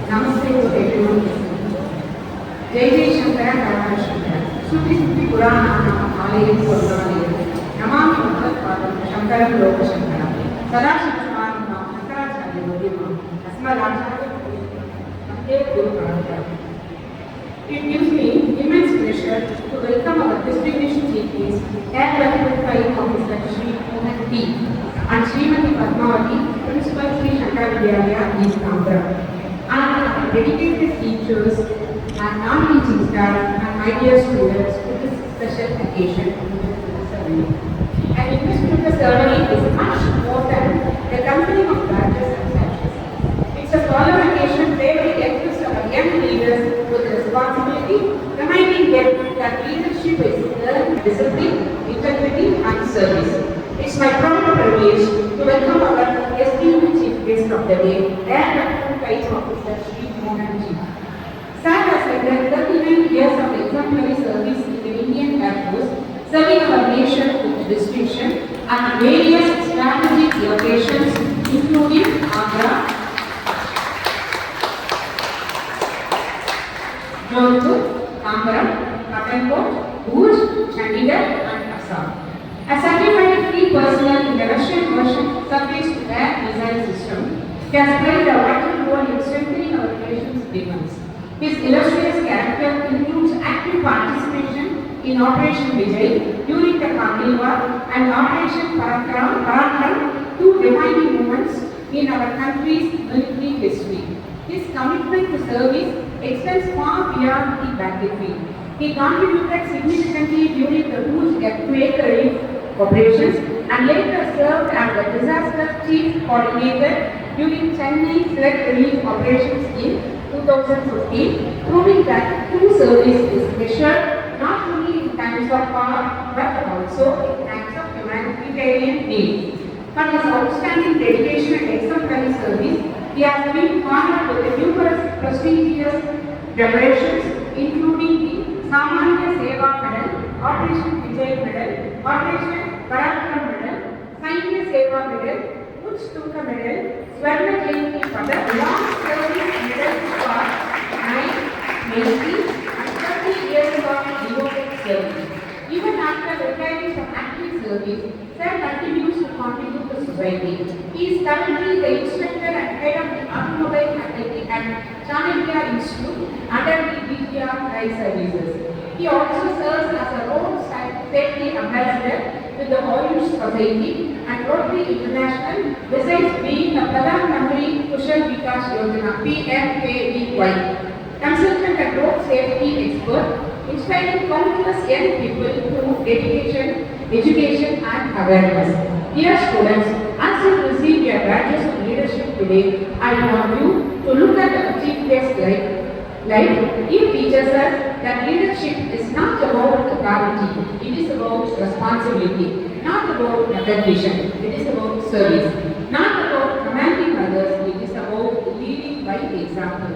Namaste to everyone. Jai Jai Shankara Bhagwan Shankara. Suti Suti Purana Nama Alayam Kodavaleya. Namami Bhagat Padam Shankara Loka Shankara. Sadashiva Nama Shankaracharya Bodhima. Asmadacharya Bodhima. Namaste Guru Parampara. It gives me immense pleasure to welcome our distinguished chief guests, Air Traffic Flying Officer Shri Mohan.T. and Srimati Padmavati, Principal Sri Shankara Vidyalaya, East Andhra. And our dedicated teachers and non-teaching staff and my dear students to this special occasion. An investiture ceremony is much more than the company of badges and sashes. It's a solemn occasion where we entrust our young leaders with the responsibility, reminding them that leadership is learned discipline, integrity and service. It's my proud privilege to welcome our esteemed chief guest of the day, Air Traffic Flight Officer Shri Mohan.T. Sir has rendered 39 years of exemplary service in the Indian Air Force, serving our nation with distinction at various strategic locations including Agra, Jodhpur, Tambaram, Pathankot, Bhuj, Chandigarh and Assam. A certified free personnel in the Russian version surface to air missile system, he has played a vital role in strengthening our nation's defense. His illustrious character includes active participation in Operation Vijay during the Kargil War and Operation Parakram, two defining moments in our country's military history. His commitment to service extends far beyond the battlefield. He contributed significantly during the Bhuj earthquake relief operations and later served as the disaster chief coordinator during Chennai flood relief operations in 2015, proving that true service is measured not only in times of power but also in times of humanitarian need. For his outstanding dedication and exemplary service, he has been honored with numerous prestigious decorations, including the Samanya Seva Medal, Operation Vijay Medal, Operation Parakram Medal, Sainya Seva Medal, Uch Tukka Medal, Swarna Jayanti Padam, long service medals for 9, 20 and 30 years of devoted service. Even after retiring from active service, Sir continues to contribute to society. He is currently the instructor and head of the Automobile Faculty at Chanakya Institute under the DGR Rail Services. He also serves as a road safety ambassador with the Orange Society and Rotary International, besides being a Pradhan Mantri Kushal Vikas Yojana (PMKVY) consultant and road safety expert, inspiring countless young people through dedication, education and awareness. Dear students, as you receive your badges of leadership today, I want you to look at the chief guest life. He teaches us that leadership is not about authority, it is about responsibility, not about recognition, it is about service, not about commanding others, it is about leading by example.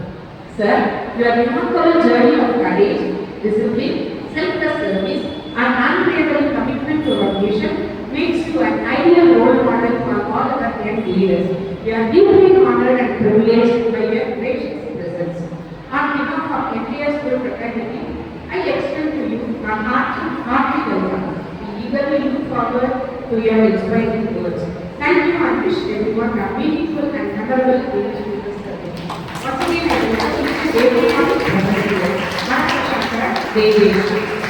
Sir, your remarkable journey of courage, discipline, selfless service, and unwavering commitment to our nation makes you an ideal role model for all our young leaders. We are deeply honored and privileged by your gracious presence. On behalf of entire school fraternity, I extend to you our hearty welcome. We eagerly look forward to your inspiring words. Thank you and wish everyone a meaningful and memorable leadership service. Once again, I would like to thank everyone for being here. Master Shankara, Jai Jai.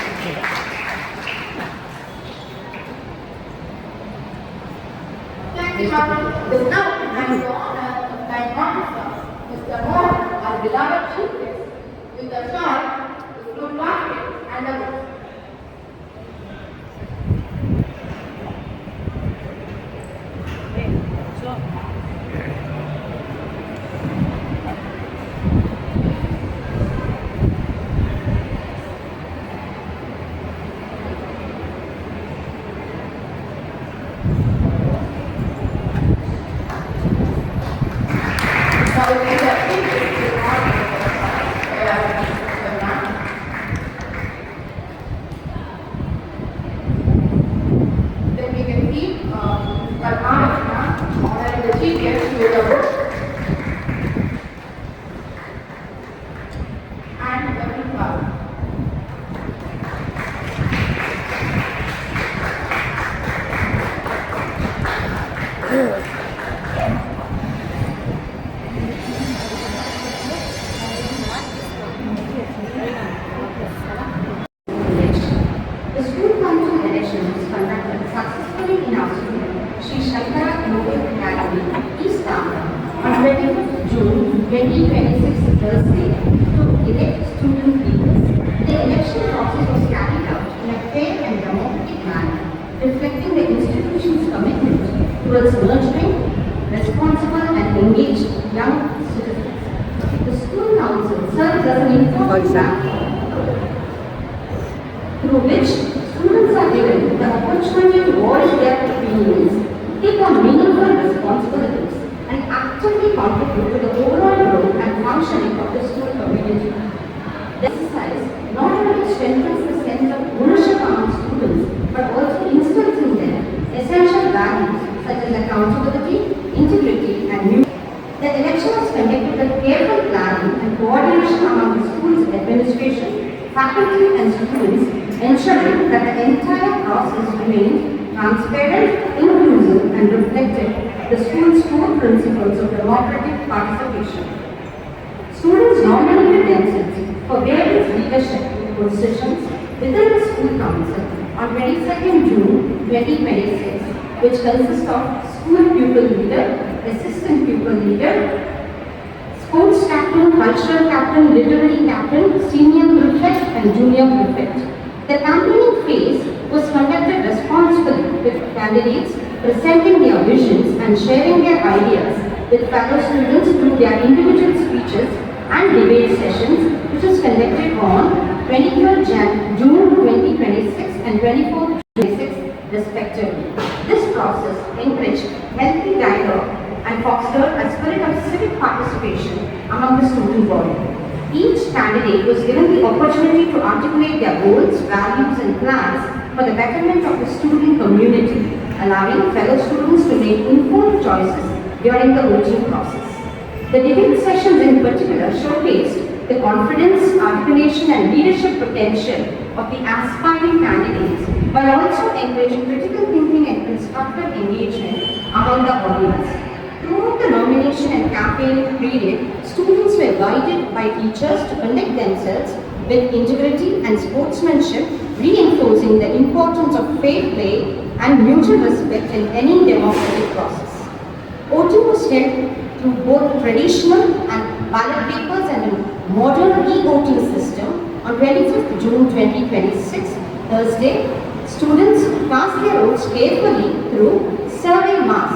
Thank you, Madam. Now, I am honored by Mr. Mohan, our beloved chief guest, with a short through which students are given the opportunity to voice their opinions, take on meaningful responsibilities, and actively contribute to the overall growth and functioning of the school community. The exercise not only strengthens the sense of ownership among students, but also instills in them essential values such as accountability, integrity, and unity. The election was conducted with careful planning and coordination among the school's administration, faculty, and students, ensuring that the entire process remained transparent, inclusive, and reflected the school's core principles of democratic participation. Students nominated themselves for various leadership positions within the school council on 22nd June 2026, which consists of school pupil leader, assistant pupil leader, sports captain, cultural captain, literary captain, senior prefect, and junior prefect. The campaigning phase was conducted responsibly with candidates presenting their visions and sharing their ideas with fellow students through their individual speeches and debate sessions, which was conducted on 23rd June 2026 and 24th June 2026 respectively. This process encouraged healthy dialogue and fostered a spirit of civic participation among the student body. Each candidate was given the opportunity to articulate their goals, values, and plans for the betterment of the student community, allowing fellow students to make informed choices during the voting process. The debate sessions in particular showcased the confidence, articulation, and leadership potential of the aspiring candidates, while also encouraging critical thinking and constructive engagement among the audience. Throughout the nomination and campaigning period, students were guided by teachers to conduct themselves with integrity and sportsmanship, reinforcing the importance of fair play and mutual respect in any democratic process. Voting was held through both traditional and ballot papers and a modern e-voting system on 25th June 2026, Thursday. Students cast their votes carefully through Survey Mass,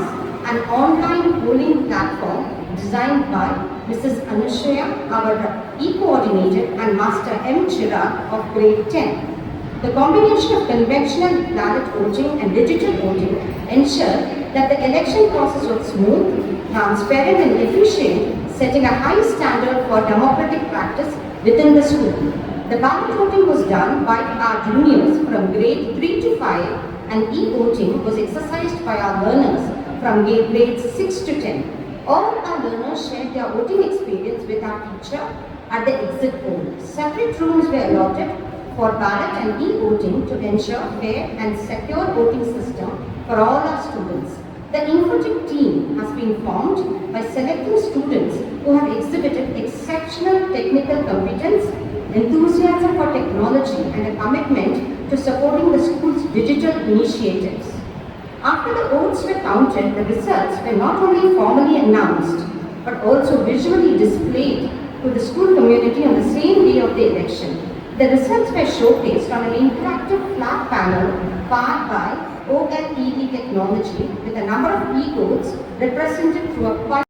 an online polling platform designed by Mrs. Anushya, our e-coordinator, and Master M. Chirag of grade 10. The combination of conventional ballot voting and digital voting ensured that the election process was smooth, transparent, and efficient, setting a high standard for democratic practice within the school. The ballot voting was done by our juniors from grade 3 to 5, and e-voting was exercised by our learners from grades 6 to 10. All our learners shared their voting experience with our teacher at the exit poll. Separate rooms were allotted for ballot and e-voting to ensure fair and secure voting system for all our students. The Infotech team has been formed by selecting students who have exhibited exceptional technical competence, enthusiasm for technology, and a commitment to supporting the school's digital initiatives. After the votes were counted, the results were not only formally announced, but also visually displayed to the school community on the same day of the election. The results were showcased on an interactive flat panel powered by OLED technology with a number of e-codes represented through a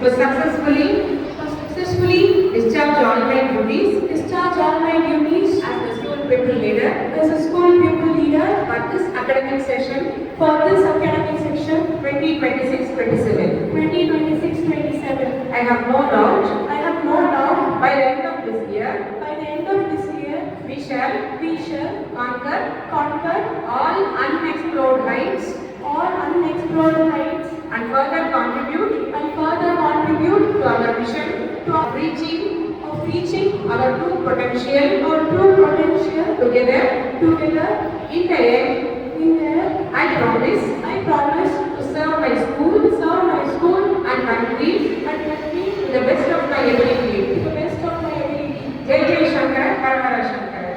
To successfully discharge all my duties as the school pupil leader for this academic session 2026-27. I have no doubt by the end of this year we shall conquer all explore the heights, and further contribute to our mission of reaching our true potential together. In the end, I promise to serve my school and country to the best of my ability. Jai Jai Shankara, Har Har Shankara.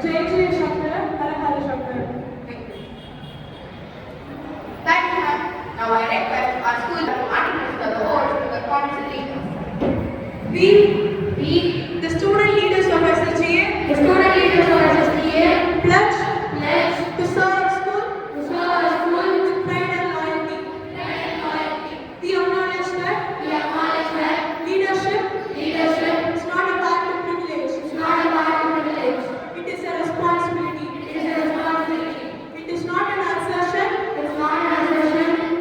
Thank you, ma'am. Now I request our school to administer the oath to the council leaders. We, the student leaders of SSGA, pledge to serve our school with pride and loyalty. We acknowledge that leadership is not a part of privilege. It is a responsibility. It is not an assertion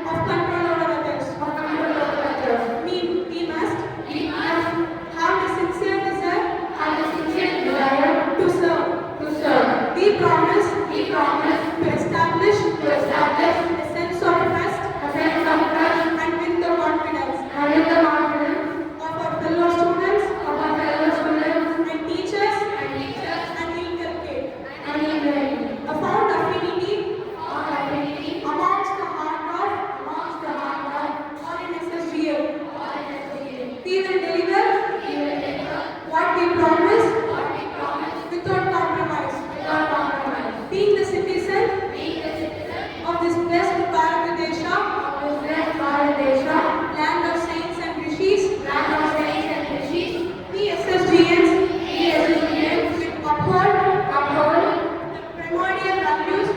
of control over others. We must have the sincere desire to serve. We promise to establish a sense of trust and with the confidence of our fellow students and teachers and inculcate a fond affinity amongst the heart of all in SSGA. We will deliver what we promise without compromise. Being the citizen of this blessed Bharat Desha, land of saints and rishis, we SSGAs will uphold the primordial values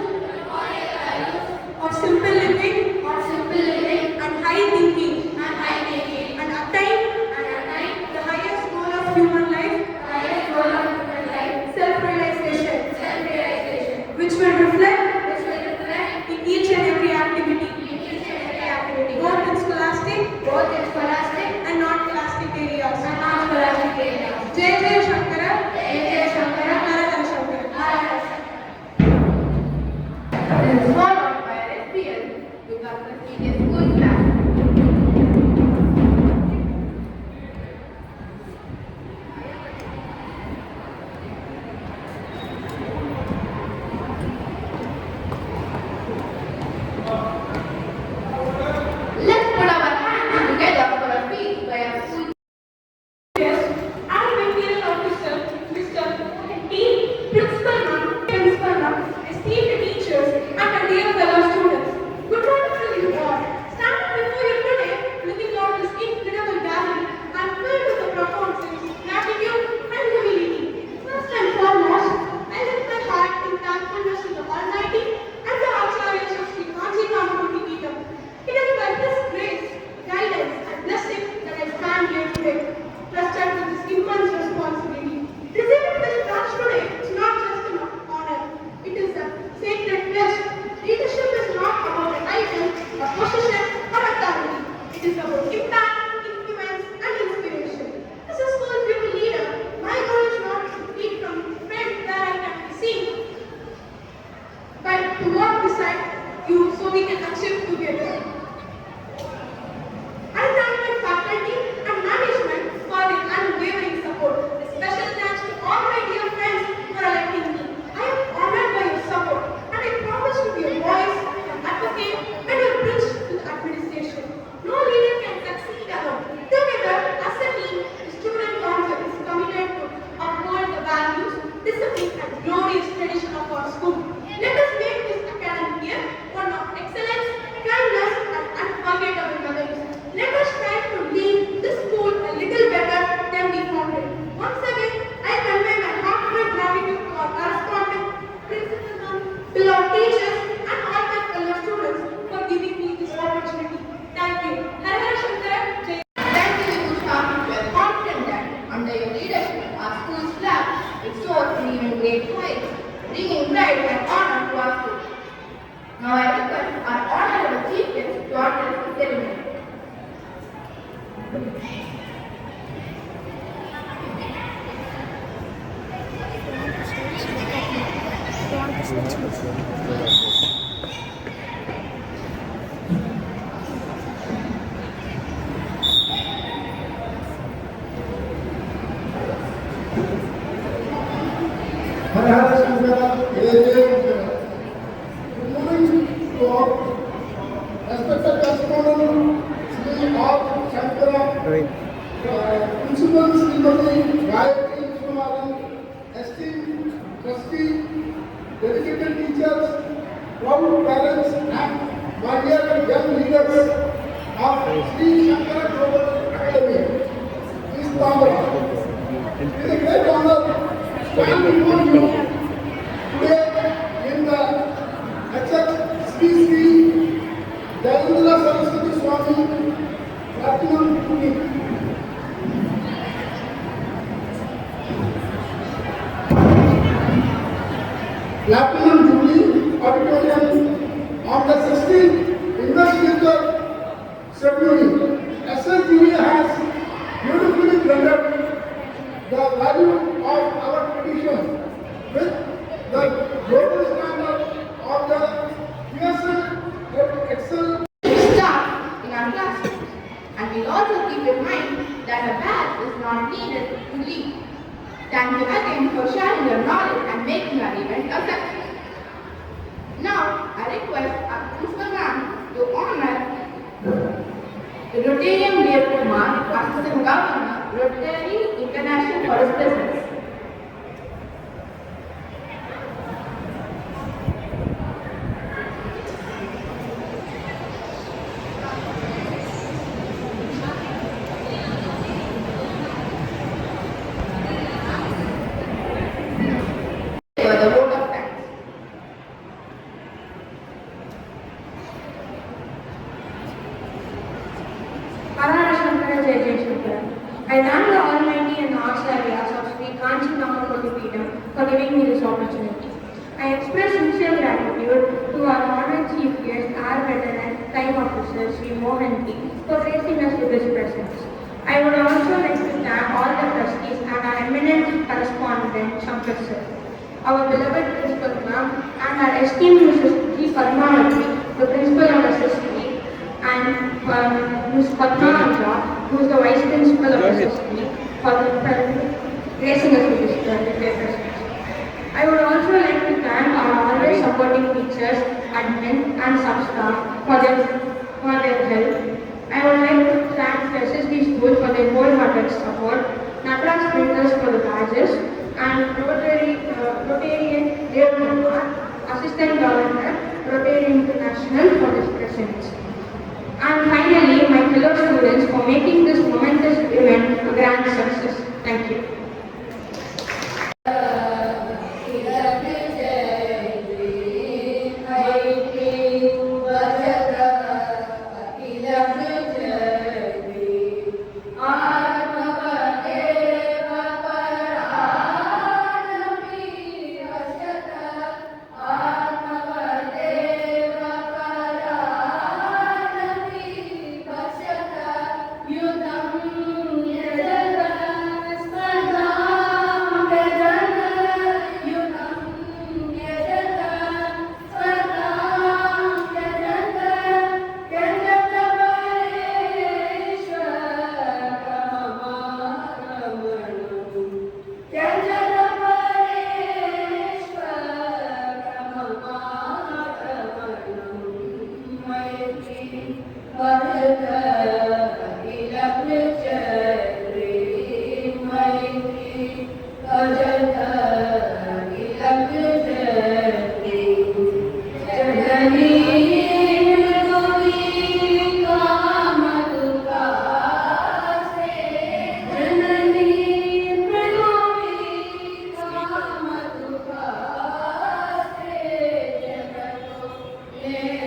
of simple living and high thinking and attain the highest goal of human life, self-realization, which will reflect in each and every activity, both in scholastic and non-scholastic areas. Jai Jai Shankara, Har Har Shankara. This is followed by a SPL with our prestigious school flag. Let's put our hands together for a speech by our school. Yes, our Veteran Officer, Mr. Mohan.T, Principal Ma'am, esteemed teachers, and our dear fellow students. Good morning to you all. Standing before you today, looking at this incredible gathering, I am filled with a profound sense of gratitude and humility. First and foremost, I lift my heart in thankfulness to the Almighty and the Acharyas of Sri Kanchi Peetham. It is by His grace, guidance, and blessing that I stand here today, trusted with this immense responsibility. Receiving this badge today is not just an honor, it is a sacred pledge. Leadership is not about a title, a position, or authority. It is about impact, influence, and inspiration. As a school pupil leader, my goal is not to lead from friends where I can be seen, but to walk beside you so we can achieve together. I thank my faculty and management for their unwavering support. A special thanks to all my dear friends for electing me. I am honored by your support and I promise to be a voice, an advocate, and a bridge to the administration. No leader can succeed alone. Together, as a team, the student council is committed to uphold the values, discipline, and glorious tradition of our school. Let us make this academic year one of excellence, kindness, and Good morning to all. Respected correspondent, Sri R. Shankara, Principal Srimati Gayatri Vishwanaran, esteemed trustee, dedicated teachers, proud parents, and my dear young leaders of Sri Shankara Global Academy, East Tamil. It is a great honor to stand before you today in the HH Sri Jayendra Saraswati Swami Platinum Jubilee. Platinum Jubilee Auditorium on the 16th Investiture ceremony. SSGAETBM has beautifully blended the value of our tradition with the global standard of the USL Excel. Start in our classrooms, and we'll also keep in mind that a badge is not needed to lead. Thank you again for sharing your knowledge and making our event a success. Now, I request our principal ma'am to honor Rotarian Veteran Mohan.T, Assistant Governor, Rotary International for his presence. For the vote of thanks. I thank the Almighty and the Auxiliaries of Sri Kanchi Namakotipidam for giving me this opportunity. I express sincere gratitude to our honored chief guest, our veteran time officer, Sri Mohan.T, for gracing us with his presence. I would also like to thank all the trustees and our eminent correspondent, Shankar sir, our beloved principal ma'am, and our esteemed Mrs. G. Padmavati, the principal of SSG, and Ms. Padmavati, who is the vice principal of SSG, for gracing us with their presence. I would also like to thank our always supporting teachers, admin, and sub-staff for their help. I would like to thank the SSD school for their wholehearted support, Natras printers for the badges, and Rotarian Veteran Mohan.T, Assistant Governor, Rotary International for this presence. And finally, my fellow students for making this momentous event a grand success. Thank you. Yeah.